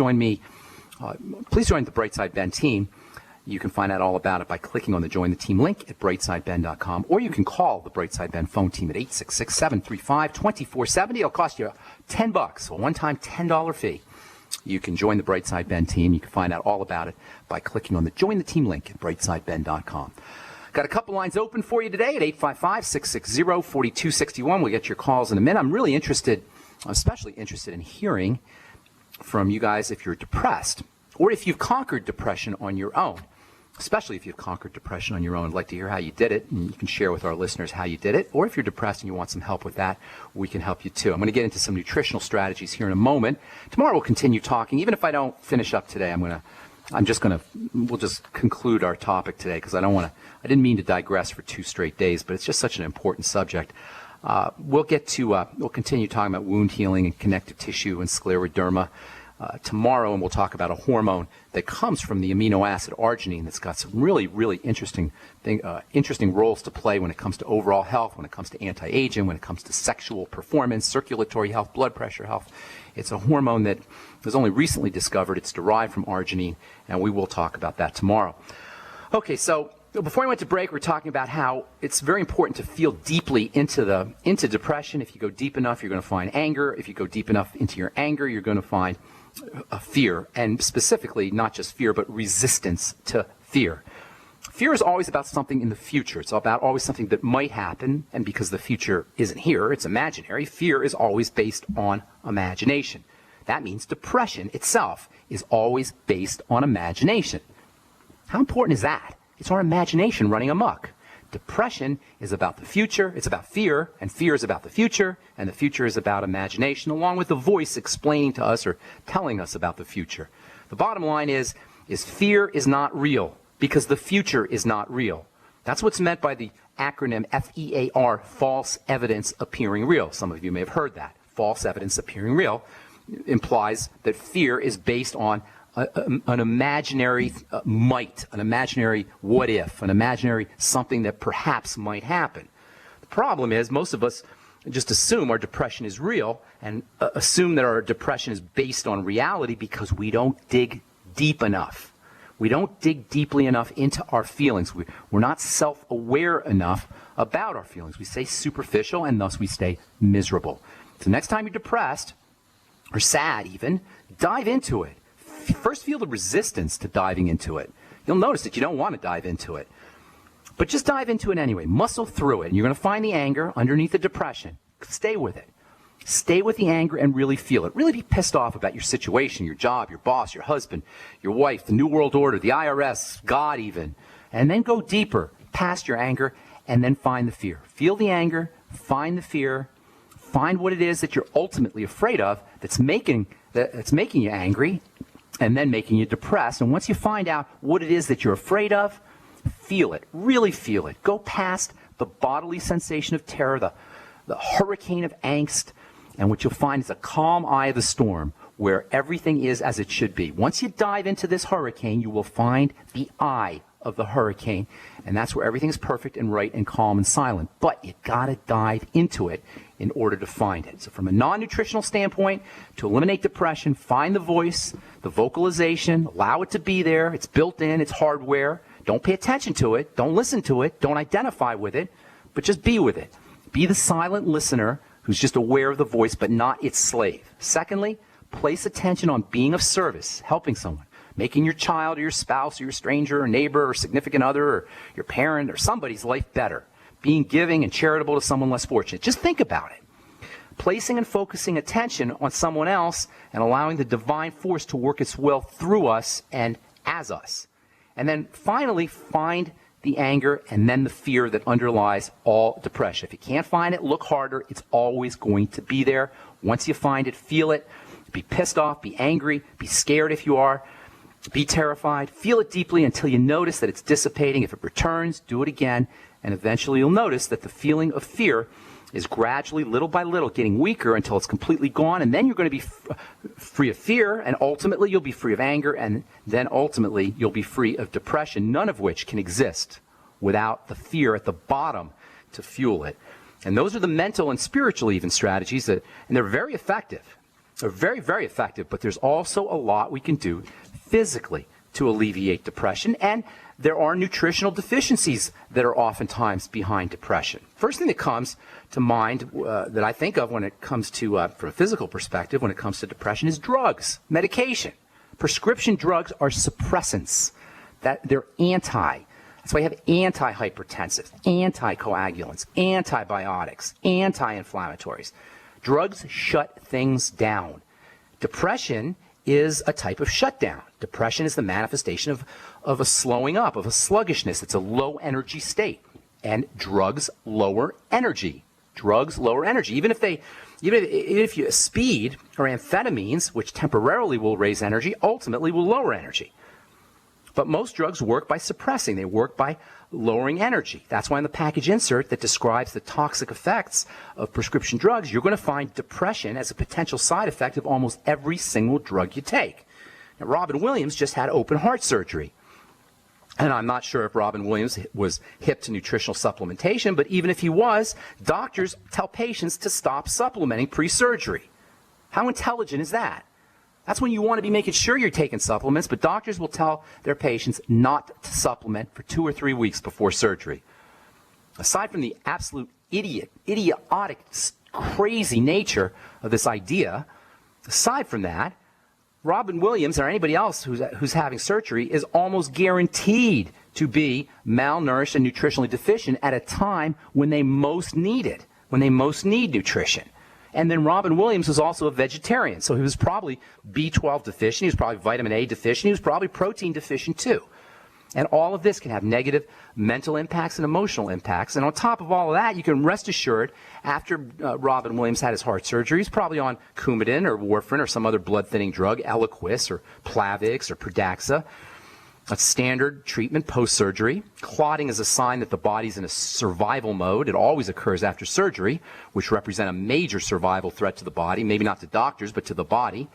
Join me. Please join the Brightside Ben team. You can find out all about it by clicking on the Join the Team link at brightsideben.com, or you can call the Brightside Ben phone team at 866-735-2470. It'll cost you $10, a one-time $10 fee. You can join the Brightside Ben team. You can find out all about it by clicking on the Join the Team link at brightsideben.com. Got a couple lines open for you today at 855-660-4261. We'll get your calls in a minute. I'm really interested, especially interested in hearing from you guys if you're depressed or if you've conquered depression on your own. Especially if you've conquered depression on your own. I'd like to hear how you did it, and you can share with our listeners how you did it. Or if you're depressed and you want some help with that, we can help you too. I'm going to get into some nutritional strategies here in a moment. Tomorrow we'll continue talking. Even if I don't finish up today, we'll just conclude our topic today because I didn't mean to digress for 2 straight days, but it's just such an important subject. We'll continue talking about wound healing and connective tissue and scleroderma tomorrow, and we'll talk about a hormone that comes from the amino acid arginine that's got some really, really interesting roles to play when it comes to overall health, when it comes to anti-aging, when it comes to sexual performance, circulatory health, blood pressure health. It's a hormone that was only recently discovered. It's derived from arginine, and we will talk about that tomorrow. Okay, so before we went to break, we were talking about how it's very important to feel deeply into depression. If you go deep enough, you're going to find anger. If you go deep enough into your anger, you're going to find fear, and specifically not just fear, but resistance to fear. Fear is always about something in the future. It's about always something that might happen, and because the future isn't here, it's imaginary. Fear is always based on imagination. That means depression itself is always based on imagination. How important is that? It's our imagination running amok. Depression is about the future, it's about fear, and fear is about the future, and the future is about imagination, along with the voice explaining to us or telling us about the future. The bottom line is fear is not real, because the future is not real. That's what's meant by the acronym FEAR, false evidence appearing real. Some of you may have heard that. False evidence appearing real implies that fear is based on an imaginary might, an imaginary what if, an imaginary something that perhaps might happen. The problem is most of us just assume our depression is real and assume that our depression is based on reality because we don't dig deep enough. We don't dig deeply enough into our feelings. We're not self-aware enough about our feelings. We stay superficial, and thus we stay miserable. So next time you're depressed, or sad even, dive into it. First, feel the resistance to diving into it. You'll notice that you don't want to dive into it. But just dive into it anyway. Muscle through it. And you're going to find the anger underneath the depression. Stay with it. Stay with the anger and really feel it. Really be pissed off about your situation, your job, your boss, your husband, your wife, the New World Order, the IRS, God even. And then go deeper past your anger and then find the fear. Feel the anger, find the fear, find what it is that you're ultimately afraid of that's making you angry, and then making you depressed. And once you find out what it is that you're afraid of, feel it. Really feel it. Go past the bodily sensation of terror, the hurricane of angst, and what you'll find is a calm eye of the storm where everything is as it should be. Once you dive into this hurricane, you will find the eye of the hurricane, and that's where everything is perfect and right and calm and silent. But you gotta dive into it in order to find it. So from a non-nutritional standpoint, to eliminate depression, find the voice, the vocalization, allow it to be there. It's built in, it's hardware. Don't pay attention to it. Don't listen to it. Don't identify with it, but just be with it. Be the silent listener who's just aware of the voice, but not its slave. Secondly, place attention on being of service, helping someone, making your child or your spouse or your stranger or neighbor or significant other or your parent or somebody's life better. Being giving and charitable to someone less fortunate. Just think about it. Placing and focusing attention on someone else and allowing the divine force to work its will through us and as us. And then finally, find the anger and then the fear that underlies all depression. If you can't find it, look harder. It's always going to be there. Once you find it, feel it. Be pissed off, be angry, be scared if you are. Be terrified. Feel it deeply until you notice that it's dissipating. If it returns, do it again. And eventually you'll notice that the feeling of fear is gradually, little by little, getting weaker until it's completely gone. And then you're going to be free of fear, and ultimately you'll be free of anger, and then ultimately you'll be free of depression, none of which can exist without the fear at the bottom to fuel it. And those are the mental and spiritual even strategies, and they're very effective. are very, very effective, but there's also a lot we can do physically to alleviate depression, and there are nutritional deficiencies that are oftentimes behind depression. First thing that comes to mind that I think of when it comes to, from a physical perspective, when it comes to depression is drugs, medication. Prescription drugs are suppressants. They're That's why you have antihypertensives, anticoagulants, antibiotics, anti-inflammatories. Drugs shut things down. Depression is a type of shutdown. Depression is the manifestation of a slowing up, of a sluggishness. It's a low energy state. And drugs lower energy. Drugs lower energy. Even if you speed or amphetamines, which temporarily will raise energy, ultimately will lower energy. But most drugs work by suppressing. They work by lowering energy. That's why in the package insert that describes the toxic effects of prescription drugs, you're going to find depression as a potential side effect of almost every single drug you take. Now, Robin Williams just had open heart surgery. And I'm not sure if Robin Williams was hip to nutritional supplementation, but even if he was, doctors tell patients to stop supplementing pre-surgery. How intelligent is that? That's when you want to be making sure you're taking supplements, but doctors will tell their patients not to supplement for 2 or 3 weeks before surgery. Aside from the absolute idiotic, crazy nature of this idea, aside from that, Robin Williams or anybody else who's having surgery is almost guaranteed to be malnourished and nutritionally deficient at a time when they most need it, when they most need nutrition. And then Robin Williams was also a vegetarian, so he was probably B12 deficient, he was probably vitamin A deficient, he was probably protein deficient too. And all of this can have negative mental impacts and emotional impacts. And on top of all of that, you can rest assured, after Robin Williams had his heart surgery, he's probably on Coumadin or warfarin or some other blood-thinning drug, Eliquis or Plavix or Pradaxa. A standard treatment post-surgery. Clotting is a sign that the body's in a survival mode. It always occurs after surgery, which represent a major survival threat to the body, maybe not to doctors, but to the body.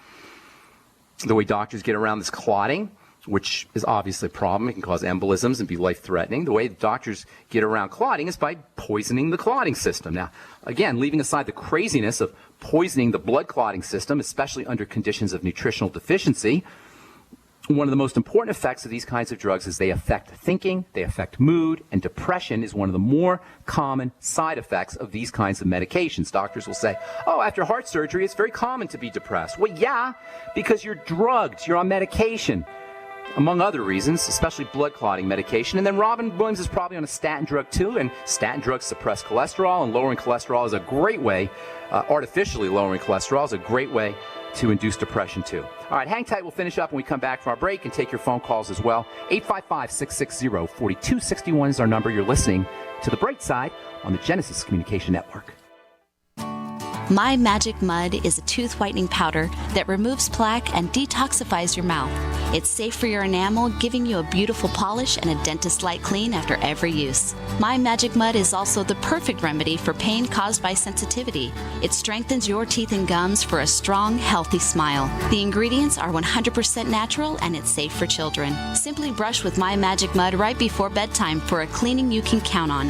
The way doctors get around this clotting, which is obviously a problem, it can cause embolisms and be life-threatening. The way doctors get around clotting is by poisoning the clotting system. Now, again, leaving aside the craziness of poisoning the blood clotting system, especially under conditions of nutritional deficiency, one of the most important effects of these kinds of drugs is they affect thinking, they affect mood, and depression is one of the more common side effects of these kinds of medications. Doctors will say, oh, after heart surgery, it's very common to be depressed. Well, yeah, because you're drugged, you're on medication, among other reasons, especially blood clotting medication. And then Robin Williams is probably on a statin drug too, and statin drugs suppress cholesterol, and lowering cholesterol is a great way, artificially lowering cholesterol is a great way to induce depression too. All right, hang tight. We'll finish up when we come back from our break and take your phone calls as well. 855-660-4261 is our number. You're listening to The Bright Side on the Genesis Communication Network. My Magic Mud is a tooth whitening powder that removes plaque and detoxifies your mouth. It's safe for your enamel, giving you a beautiful polish and a dentist-like clean after every use. My Magic Mud is also the perfect remedy for pain caused by sensitivity. It strengthens your teeth and gums for a strong, healthy smile. The ingredients are 100% natural and it's safe for children. Simply brush with My Magic Mud right before bedtime for a cleaning you can count on.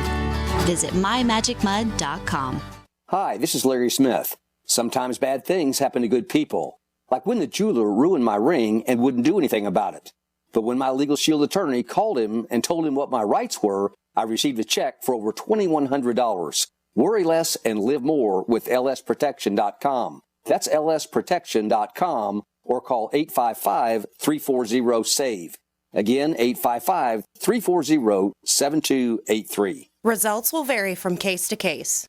Visit mymagicmud.com. Hi, this is Larry Smith. Sometimes bad things happen to good people. Like when the jeweler ruined my ring and wouldn't do anything about it. But when my Legal Shield attorney called him and told him what my rights were, I received a check for over $2,100. Worry less and live more with lsprotection.com. That's lsprotection.com or call 855-340-SAVE. Again, 855-340-7283. Results will vary from case to case.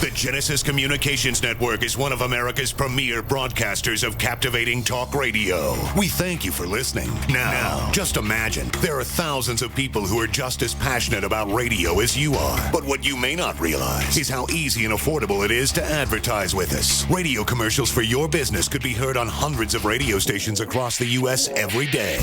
The Genesis Communications Network is one of America's premier broadcasters of captivating talk radio. We thank you for listening. Now, just imagine, there are thousands of people who are just as passionate about radio as you are. But what you may not realize is how easy and affordable it is to advertise with us. Radio commercials for your business could be heard on hundreds of radio stations across the U.S. every day.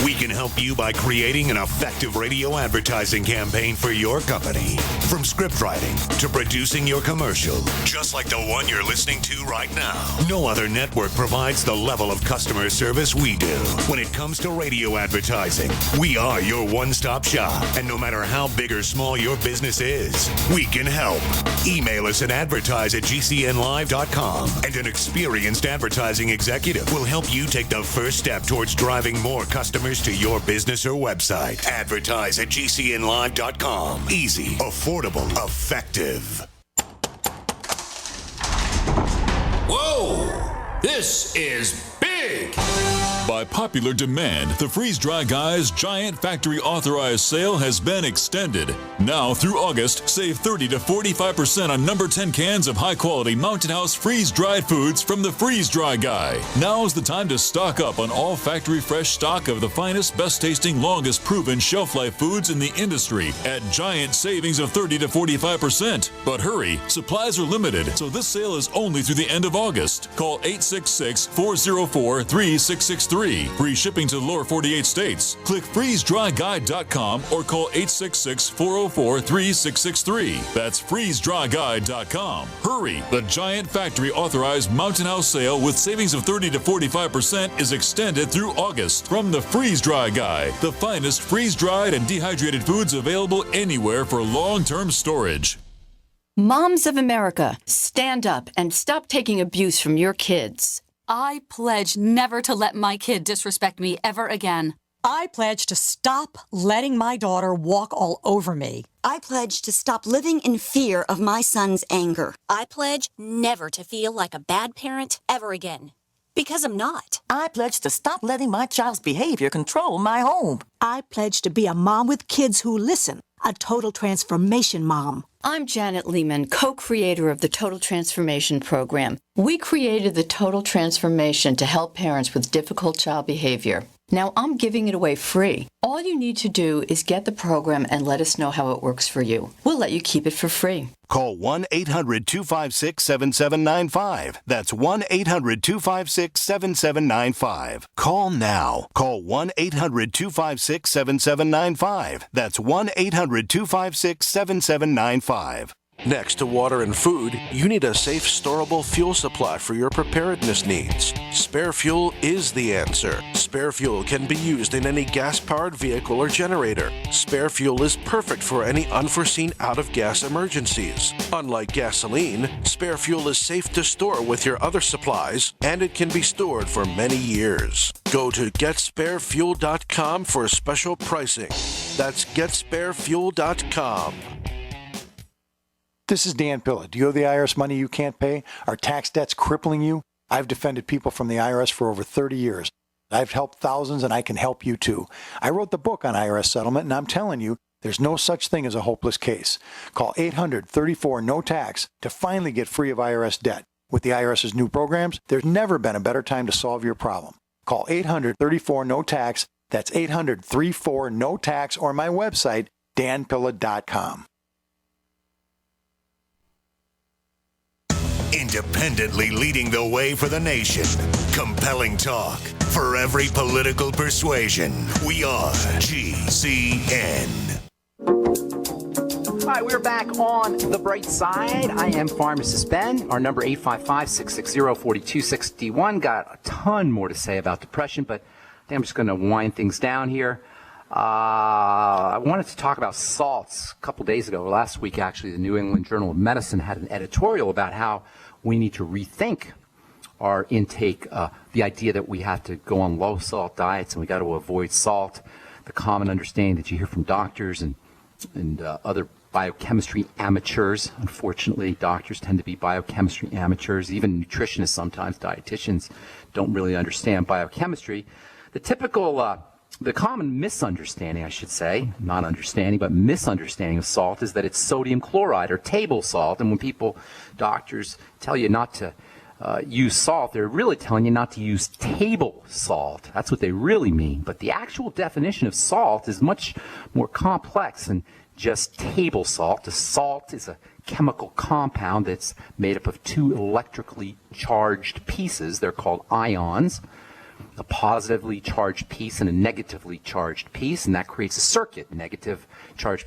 We can help you by creating an effective radio advertising campaign for your company. From script writing to producing your commercials, commercial, just like the one you're listening to right now. No other network provides the level of customer service we do. When it comes to radio advertising, we are your one-stop shop. And no matter how big or small your business is, we can help. Email us at advertise@gcnlive.com, and an experienced advertising executive will help you take the first step towards driving more customers to your business or website. Advertise@gcnlive.com. Easy, affordable, effective. Whoa! This is big! By popular demand, the Freeze Dry Guy's giant factory authorized sale has been extended. Now through August, save 30 to 45% on number 10 cans of high-quality Mountain House freeze-dried foods from the Freeze Dry Guy. Now's the time to stock up on all factory fresh stock of the finest, best-tasting, longest-proven shelf-life foods in the industry at giant savings of 30 to 45%. But hurry, supplies are limited, so this sale is only through the end of August. Call 866-404-3663. Free shipping to the lower 48 states. Click freezedryguide.com or call 866-404-3663. That's freezedryguide.com. Hurry! The giant factory authorized Mountain House sale with savings of 30 to 45% is extended through August from the Freeze Dry Guy, the finest freeze-dried and dehydrated foods available anywhere for long-term storage. Moms of America, stand up and stop taking abuse from your kids. I pledge never to let my kid disrespect me ever again. I pledge to stop letting my daughter walk all over me. I pledge to stop living in fear of my son's anger. I pledge never to feel like a bad parent ever again. Because I'm not. I pledge to stop letting my child's behavior control my home. I pledge to be a mom with kids who listen, a total transformation mom. I'm Janet Lehman, co-creator of the Total Transformation Program. We created the Total Transformation to help parents with difficult child behavior. Now I'm giving it away free. All you need to do is get the program and let us know how it works for you. We'll let you keep it for free. Call 1-800-256-7795. That's 1-800-256-7795. Call now. Call 1-800-256-7795. That's 1-800-256-7795. Next to water and food, you need a safe, storable fuel supply for your preparedness needs. Spare fuel is the answer. Spare fuel can be used in any gas-powered vehicle or generator. Spare fuel is perfect for any unforeseen out-of-gas emergencies. Unlike gasoline, spare fuel is safe to store with your other supplies, and it can be stored for many years. Go to GetSpareFuel.com for special pricing. That's GetSpareFuel.com. This is Dan Pilla. Do you owe the IRS money you can't pay? Are tax debts crippling you? I've defended people from the IRS for over 30 years. I've helped thousands, and I can help you too. I wrote the book on IRS settlement, and I'm telling you, there's no such thing as a hopeless case. Call 800-34-NO-TAX to finally get free of IRS debt. With the IRS's new programs, there's never been a better time to solve your problem. Call 800-34-NO-TAX. That's 800-34-NO-TAX, or my website, danpilla.com. Independently leading the way for the nation. Compelling talk for every political persuasion. We are GCN. All right, we're back on the bright side. I am Pharmacist Ben. Our number 855-660-4261. Got a ton more to say about depression, but I think I'm just going to wind things down here. I wanted to talk about salts. A couple days ago, last week actually, the New England Journal of Medicine had an editorial about how we need to rethink our intake, the idea that we have to go on low salt diets and we got to avoid salt. The common understanding that you hear from doctors and other biochemistry amateurs. Unfortunately, doctors tend to be biochemistry amateurs. Even nutritionists, sometimes dietitians, don't really understand biochemistry. The typical the common misunderstanding, I should say, not understanding, but misunderstanding of salt is that it's sodium chloride or table salt. And when doctors tell you not to use salt, they're really telling you not to use table salt. That's what they really mean. But the actual definition of salt is much more complex than just table salt. The salt is a chemical compound that's made up of two electrically charged pieces. They're called ions. A positively charged piece and a negatively charged piece, and that creates a circuit. A negative charged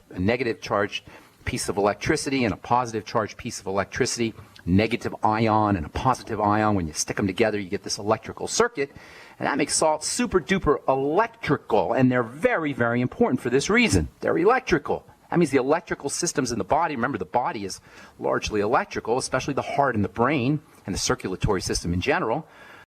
piece of electricity and a positive charged piece of electricity, negative ion and a positive ion. When you stick them together, you get this electrical circuit. And that makes salts super duper electrical. And they're very, very important for this reason. They're electrical. That means the electrical systems in the body, remember the body is largely electrical, especially the heart and the brain and the circulatory system in general,